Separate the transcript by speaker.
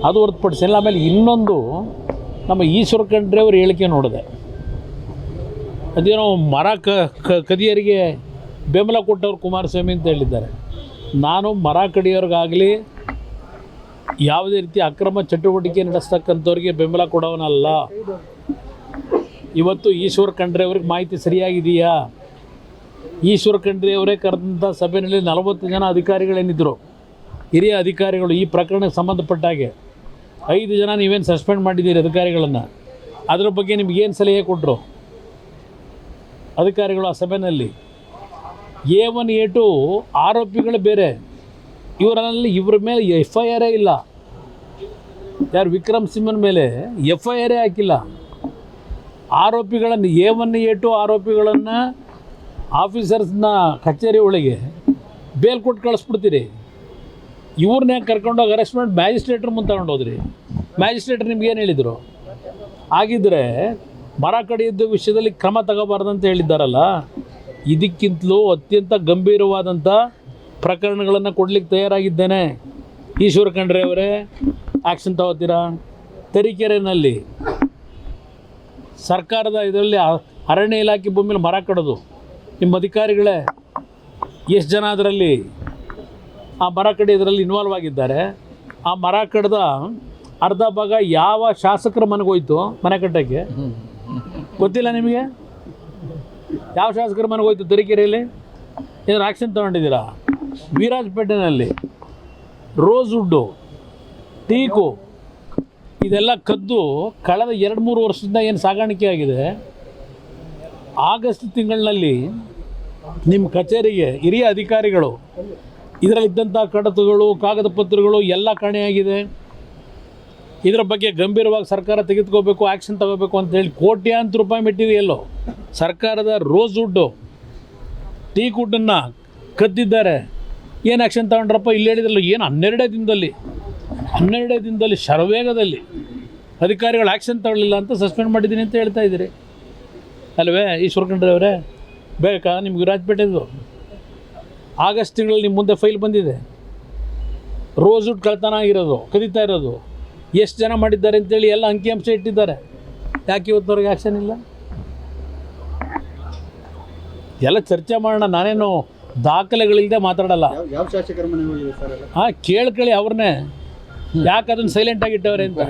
Speaker 1: ಅದು ಹೊರತುಪಡಿಸಿಲ್ಲ. ಆಮೇಲೆ ಇನ್ನೊಂದು ನಮ್ಮ ಈಶ್ವರ ಖಂಡ್ರೆ ಅವ್ರ ಹೇಳಿಕೆ ನೋಡಿದೆ, ಅದೇನೋ ಮರ ಕದಿಯರಿಗೆ ಬೆಂಬಲ ಕೊಟ್ಟವ್ರು ಕುಮಾರಸ್ವಾಮಿ ಅಂತ ಹೇಳಿದ್ದಾರೆ. ನಾನು ಮರ ಕಡಿಯೋರಿಗಾಗಲಿ ಯಾವುದೇ ರೀತಿ ಅಕ್ರಮ ಚಟುವಟಿಕೆ ನಡೆಸ್ತಕ್ಕಂಥವ್ರಿಗೆ ಬೆಂಬಲ ಕೊಡೋನಲ್ಲ. ಇವತ್ತು ಈಶ್ವರ ಖಂಡ್ರೆ ಅವ್ರಿಗೆ ಮಾಹಿತಿ ಸರಿಯಾಗಿದೆಯಾ? ಈಶ್ವರ ಖಂಡ್ರೆ ಅವರೇ ಕರೆದಂಥ ಸಭೆಯಲ್ಲಿ 40 ಜನ ಅಧಿಕಾರಿಗಳೇನಿದ್ದರು, ಹಿರಿಯ ಅಧಿಕಾರಿಗಳು, ಈ ಪ್ರಕರಣಕ್ಕೆ ಸಂಬಂಧಪಟ್ಟ ಹಾಗೆ 5 ಜನ ನೀವೇನು ಸಸ್ಪೆಂಡ್ ಮಾಡಿದ್ದೀರಿ ಅಧಿಕಾರಿಗಳನ್ನು, ಅದರ ಬಗ್ಗೆ ನಿಮಗೇನು ಸಲಹೆ ಕೊಟ್ಟರು ಅಧಿಕಾರಿಗಳು ಆ ಸಭೆಯಲ್ಲಿ? A1 A2 ಆರೋಪಿಗಳು ಬೇರೆ, ಇವರ ಮೇಲೆ FIR ಇಲ್ಲ. ಯಾರು ವಿಕ್ರಮ್ ಸಿಂಹನ ಮೇಲೆ FIR ಹಾಕಿಲ್ಲ. ಆರೋಪಿಗಳನ್ನು A1 A2 ಆರೋಪಿಗಳನ್ನು ಆಫೀಸರ್ಸ್ನ ಕಚೇರಿ ಒಳಗೆ ಬೇಲ್ ಕೊಟ್ಟು ಕಳಿಸ್ಬಿಡ್ತೀರಿ. ಇವ್ರನ್ನ ಕರ್ಕೊಂಡೋಗಿ ಅರೆಸ್ಟ್ ಮಾಡಿ ಮ್ಯಾಜಿಸ್ಟ್ರೇಟ್ರ್ ಮುಂದೆ ತಗೊಂಡೋದ್ರಿ. ಮ್ಯಾಜಿಸ್ಟ್ರೇಟ್ರ್ ನಿಮ್ಗೇನು ಹೇಳಿದರು? ಆಗಿದ್ದರೆ ಮರ ಕಡಿಯದ ವಿಷಯದಲ್ಲಿ ಕ್ರಮ ತಗೋಬಾರ್ದಂತ ಹೇಳಿದ್ದಾರಲ್ಲ, ಇದಕ್ಕಿಂತಲೂ ಅತ್ಯಂತ ಗಂಭೀರವಾದಂಥ ಪ್ರಕರಣಗಳನ್ನು ಕೊಡಲಿಕ್ಕೆ ತಯಾರಾಗಿದ್ದೇನೆ. ಈಶ್ವರ ಖಂಡ್ರೆ ಅವರೇ ಆ್ಯಕ್ಷನ್ ತಗೋತೀರಾ? ತರೀಕೆರೆಯಲ್ಲಿ ಸರ್ಕಾರದ ಇದರಲ್ಲಿ ಅರಣ್ಯ ಇಲಾಖೆ ಭೂಮಿಯಲ್ಲಿ ಮರ ಕಡೋದು ನಿಮ್ಮ ಅಧಿಕಾರಿಗಳೇ ಎಷ್ಟು ಜನ ಅದರಲ್ಲಿ ಆ ಮರ ಕಡಿಯೋದ್ರಲ್ಲಿ ಇನ್ವಾಲ್ವ್ ಆಗಿದ್ದಾರೆ. ಆ ಮರ ಕಡ್ದ ಅರ್ಧ ಭಾಗ ಯಾವ ಶಾಸಕರ ಮನೆಗೋಯ್ತು ಮನೆ ಕಟ್ಟೋಕ್ಕೆ ಗೊತ್ತಿಲ್ಲ ನಿಮಗೆ? ಯಾವ ಶಾಸಕರ ಮನೆಗೋಯ್ತು ತರೀಕೆರೆಯಲ್ಲಿ? ಏನಾದ್ರು ಆ್ಯಕ್ಷನ್ ತೊಗೊಂಡಿದ್ದೀರಾ? ವೀರಾಜಪೇಟೆನಲ್ಲಿ ರೋಸ್ವುಡ್ಡು, ಟೀಕು ಇದೆಲ್ಲ ಕದ್ದು ಕಳೆದ 2-3 ವರ್ಷದಿಂದ ಏನು ಸಾಗಾಣಿಕೆ ಆಗಿದೆ. ಆಗಸ್ಟ್ ತಿಂಗಳಿನಲ್ಲಿ ನಿಮ್ಮ ಕಚೇರಿಗೆ ಹಿರಿಯ ಅಧಿಕಾರಿಗಳು ಇದರಲ್ಲಿದ್ದಂಥ ಕಡತಗಳು, ಕಾಗದ ಪತ್ರಗಳು ಎಲ್ಲ ಕಾಣೆಯಾಗಿದೆ. ಇದರ ಬಗ್ಗೆ ಗಂಭೀರವಾಗಿ ಸರ್ಕಾರ ತೆಗೆದುಕೋಬೇಕು, ಆ್ಯಕ್ಷನ್ ತಗೋಬೇಕು ಅಂತೇಳಿ ಕೋಟ್ಯಾಂತರ ರೂಪಾಯಿ ಮೆಟೀರಿಯಲ್ಲು ಸರ್ಕಾರದ ರೋಸ್ವುಡ್ಡು, ಟೀಕುಡ್ಡನ್ನು ಕದ್ದಿದ್ದಾರೆ. ಏನು ಆ್ಯಕ್ಷನ್ ತಗೊಂಡ್ರಪ್ಪ? ಇಲ್ಲಿ ಹೇಳಿದ್ರಲ್ಲ, ಏನು 12 ದಿನದಲ್ಲಿ ಶರವೇಗದಲ್ಲಿ ಅಧಿಕಾರಿಗಳು ಆ್ಯಕ್ಷನ್ ತಗೊಳ್ಳಿಲ್ಲ ಅಂತ ಸಸ್ಪೆಂಡ್ ಮಾಡಿದ್ದೀನಿ ಅಂತ ಹೇಳ್ತಾ ಇದ್ದೀರಿ ಅಲ್ವೇ ಈಶ್ವರ ಖಂಡ್ರೆ ಅವರೇ? ಬೇಕಾ ನಿಮ್ಗೆ ವಿರಾಜಪೇಟೆದು? ಆಗಸ್ಟ್ ತಿಂಗಳಲ್ಲಿ ನಿಮ್ಮ ಮುಂದೆ ಫೈಲ್ ಬಂದಿದೆ. ರೋಸ್ವುಡ್ ಕಳ್ತನ ಆಗಿರೋದು, ಕದೀತಾ ಇರೋದು, ಎಷ್ಟು ಜನ ಮಾಡಿದ್ದಾರೆ ಅಂತೇಳಿ ಎಲ್ಲ ಅಂಕಿಅಂಶ ಇಟ್ಟಿದ್ದಾರೆ. ಯಾಕೆ ಇವತ್ತವರೆಗೆ ಆ್ಯಕ್ಷನ್ ಇಲ್ಲ? ಎಲ್ಲ ಚರ್ಚೆ ಮಾಡೋಣ, ನಾನೇನು ದಾಖಲೆಗಳಿಲ್ಲದೆ ಮಾತಾಡಲ್ಲ.
Speaker 2: ಯಾವ ಶಾಸಕರ ಮನೆ ಹೋಗಿದೆ ಸರ್?
Speaker 1: ಕೇಳ್ಕೊಳ್ಳಿ ಅವ್ರನ್ನೇ, ಯಾಕೆ ಅದನ್ನು ಸೈಲೆಂಟಾಗಿಟ್ಟವ್ರೆ ಅಂತ.